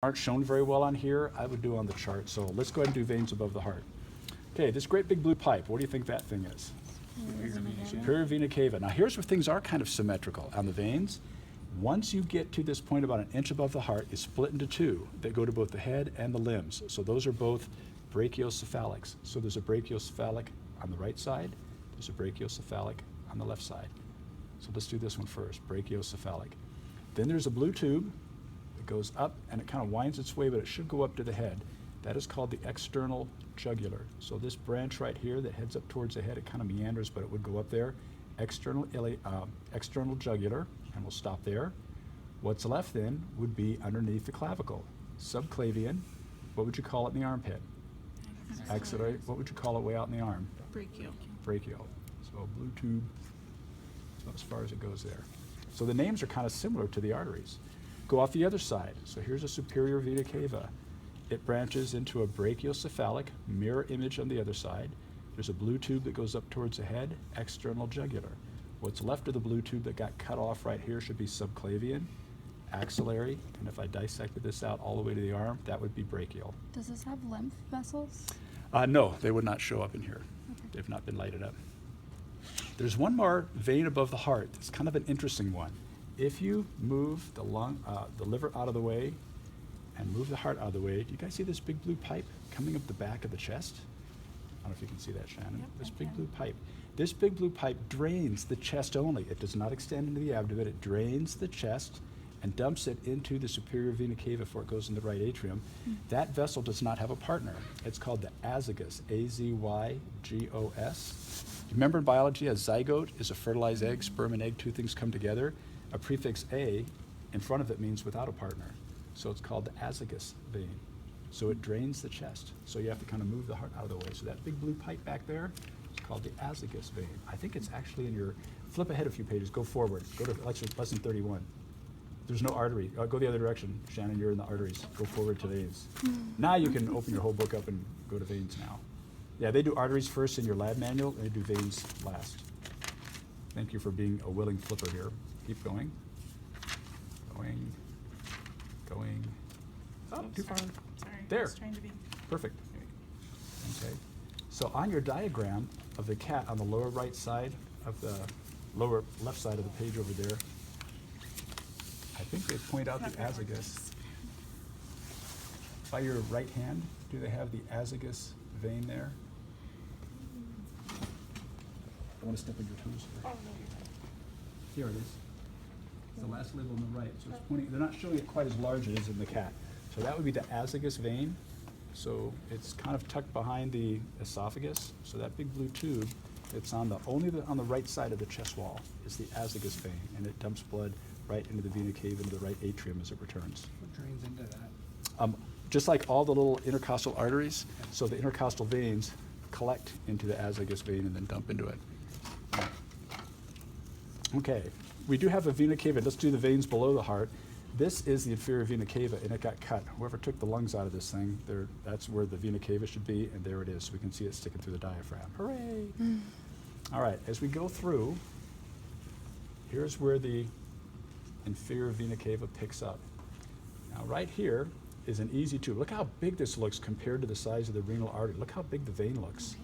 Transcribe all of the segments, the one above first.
aren't shown very well on here, I would do on the chart. So let's go ahead and do veins above the heart. Okay, this great big blue pipe, what do you think that thing is? Superior vena cava. Now here's where things are kind of symmetrical. On the veins, once you get to this point about an inch above the heart, it's split into two that go to both the head and the limbs. So those are both brachiocephalics. So there's a brachiocephalic on the right side, there's a brachiocephalic on the left side. So let's do this one first, brachiocephalic. Then there's a blue tube that goes up and it kind of winds its way, but it should go up to the head. That is called the external jugular. So this branch right here that heads up towards the head, it kind of meanders, but it would go up there. External jugular, and we'll stop there. What's left then would be underneath the clavicle. Subclavian, what would you call it in the armpit? Axillary, what would you call it way out in the arm? Brachial. Brachial. So blue tube, so as far as it goes there. So the names are kind of similar to the arteries. Go off the other side. So here's a superior vena cava. It branches into a brachiocephalic, mirror image on the other side. There's a blue tube that goes up towards the head, external jugular. What's left of the blue tube that got cut off right here should be subclavian, axillary, and if I dissected this out all the way to the arm, that would be brachial. Does this have lymph vessels? No, they would not show up in here. Okay. They've not been lighted up. There's one more vein above the heart. It's kind of an interesting one. If you move the liver out of the way and move the heart out of the way, do you guys see this big blue pipe coming up the back of the chest? I don't know if you can see that, Shannon. Yep, This I big can. blue pipe. This big blue pipe drains the chest only. It does not extend into the abdomen. It drains the chest and dumps it into the superior vena cava before it goes in the right atrium. That vessel does not have a partner. It's called the azygos, A-Z-Y-G-O-S. Remember in biology, a zygote is a fertilized egg, sperm and egg, two things come together. A prefix A in front of it means without a partner. So it's called the azygos vein. So it drains the chest. So you have to kind of move the heart out of the way. So that big blue pipe back there is called the azygos vein. I think it's actually in your, flip ahead a few pages, go forward, go to lesson 31. There's no artery. Go the other direction, Shannon, you're in the arteries. Go forward to veins. Now you can open your whole book up and go to veins now. Yeah, they do arteries first in your lab manual, and they do veins last. Thank you for being a willing flipper here. Keep going. Going. Going. Oh, too far. Sorry, There. I was trying to be. Perfect. Okay. So on your diagram of the cat on the lower right side of the lower left side of the page over there, I think they point out the azygos. By your right hand, do they have the azygos vein there? I want to step on your toes here. Oh, no, you're fine. Here it is. It's the last label on the right. So it's pointing, they're not showing it quite as large as it is in the cat. So that would be the azygos vein. So it's kind of tucked behind the esophagus. So that big blue tube, it's on the on the right side of the chest wall is the azygos vein, and it dumps blood right into the vena cava, into the right atrium as it returns. What drains into that? Just like all the little intercostal arteries, so the intercostal veins collect into the azygos vein and then dump into it. Okay, we do have a vena cava. Let's do the veins below the heart. This is the inferior vena cava, and it got cut. Whoever took the lungs out of this thing, that's where the vena cava should be, and there it is. So we can see it sticking through the diaphragm. Hooray! All right, as we go through, here's where the inferior vena cava picks up. Now right here is an easy tube. Look how big this looks compared to the size of the renal artery. Look how big the vein looks.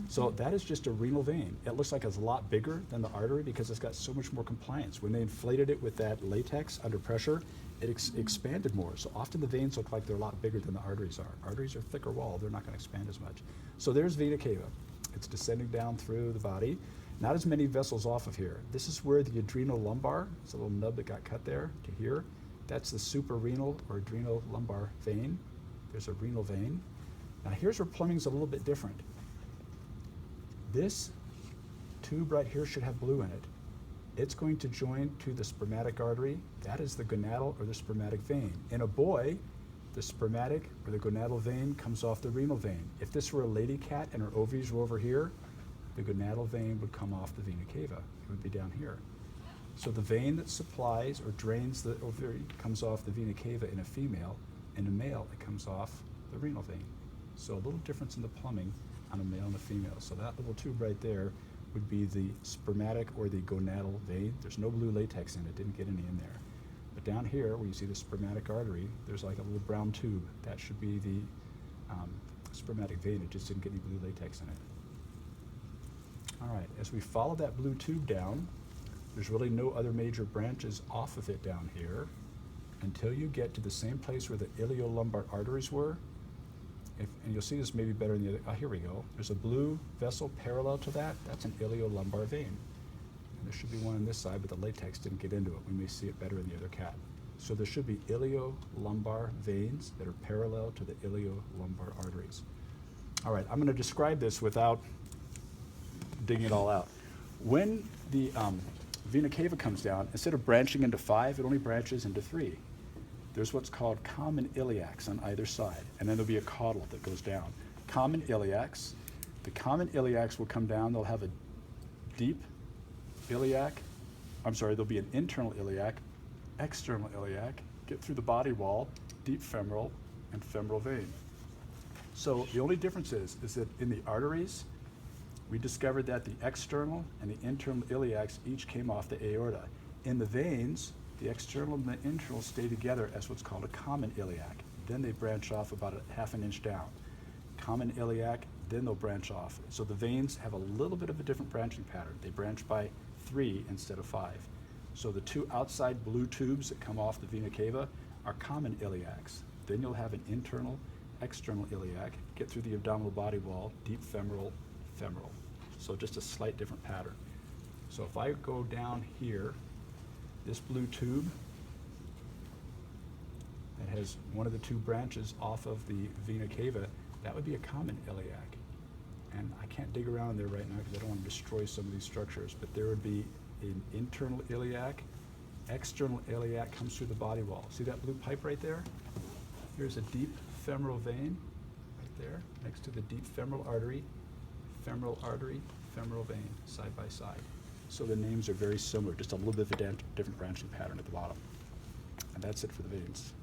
So that is just a renal vein. It looks like it's a lot bigger than the artery because it's got so much more compliance. When they inflated it with that latex under pressure, it expanded more. So often the veins look like they're a lot bigger than the arteries are. Arteries are thicker wall, they're not going to expand as much. So there's vena cava. It's descending down through the body. Not as many vessels off of here. This is where the adrenal lumbar, it's a little nub that got cut there to here. That's the suprarenal or adrenal lumbar vein. There's a renal vein. Now here's where plumbing's a little bit different. This tube right here should have blue in it. It's going to join to the spermatic artery. That is the gonadal or the spermatic vein. In a boy, the spermatic or the gonadal vein comes off the renal vein. If this were a lady cat and her ovaries were over here, the gonadal vein would come off the vena cava. It would be down here. So the vein that supplies or drains the ovary comes off the vena cava in a female. In a male, it comes off the renal vein. So a little difference in the plumbing on a male and a female. So that little tube right there would be the spermatic or the gonadal vein. There's no blue latex in it, didn't get any in there. But down here, where you see the spermatic artery, there's like a little brown tube. That should be the spermatic vein. It just didn't get any blue latex in it. All right, as we follow that blue tube down, there's really no other major branches off of it down here until you get to the same place where the iliolumbar arteries were. And you'll see this maybe better in the other, here we go. There's a blue vessel parallel to that. That's an iliolumbar vein. And there should be one on this side, but the latex didn't get into it. We may see it better in the other cat. So there should be iliolumbar veins that are parallel to the iliolumbar arteries. All right, I'm going to describe this without digging it all out. When the vena cava comes down, instead of branching into 5, it only branches into 3. There's what's called common iliacs on either side, and then there'll be a caudal that goes down. Common iliacs. The common iliacs will come down. They'll have a deep iliac. There'll be an internal iliac, external iliac, get through the body wall, deep femoral, and femoral vein. So the only difference is that in the arteries, we discovered that the external and the internal iliacs each came off the aorta. In the veins, the external and the internal stay together as what's called a common iliac. Then they branch off about a half an inch down. Common iliac, then they'll branch off. So the veins have a little bit of a different branching pattern. They branch by 3 instead of 5. So the 2 outside blue tubes that come off the vena cava are common iliacs. Then you'll have an internal, external iliac, get through the abdominal body wall, deep femoral, femoral. So just a slight different pattern. So if I go down here, this blue tube that has one of the 2 branches off of the vena cava, that would be a common iliac. And I can't dig around there right now because I don't want to destroy some of these structures, but there would be an internal iliac, external iliac comes through the body wall. See that blue pipe right there? Here's a deep femoral vein right there next to the deep femoral artery, femoral vein, side by side. So the names are very similar, just a little bit of a different branching pattern at the bottom. And that's it for the veins.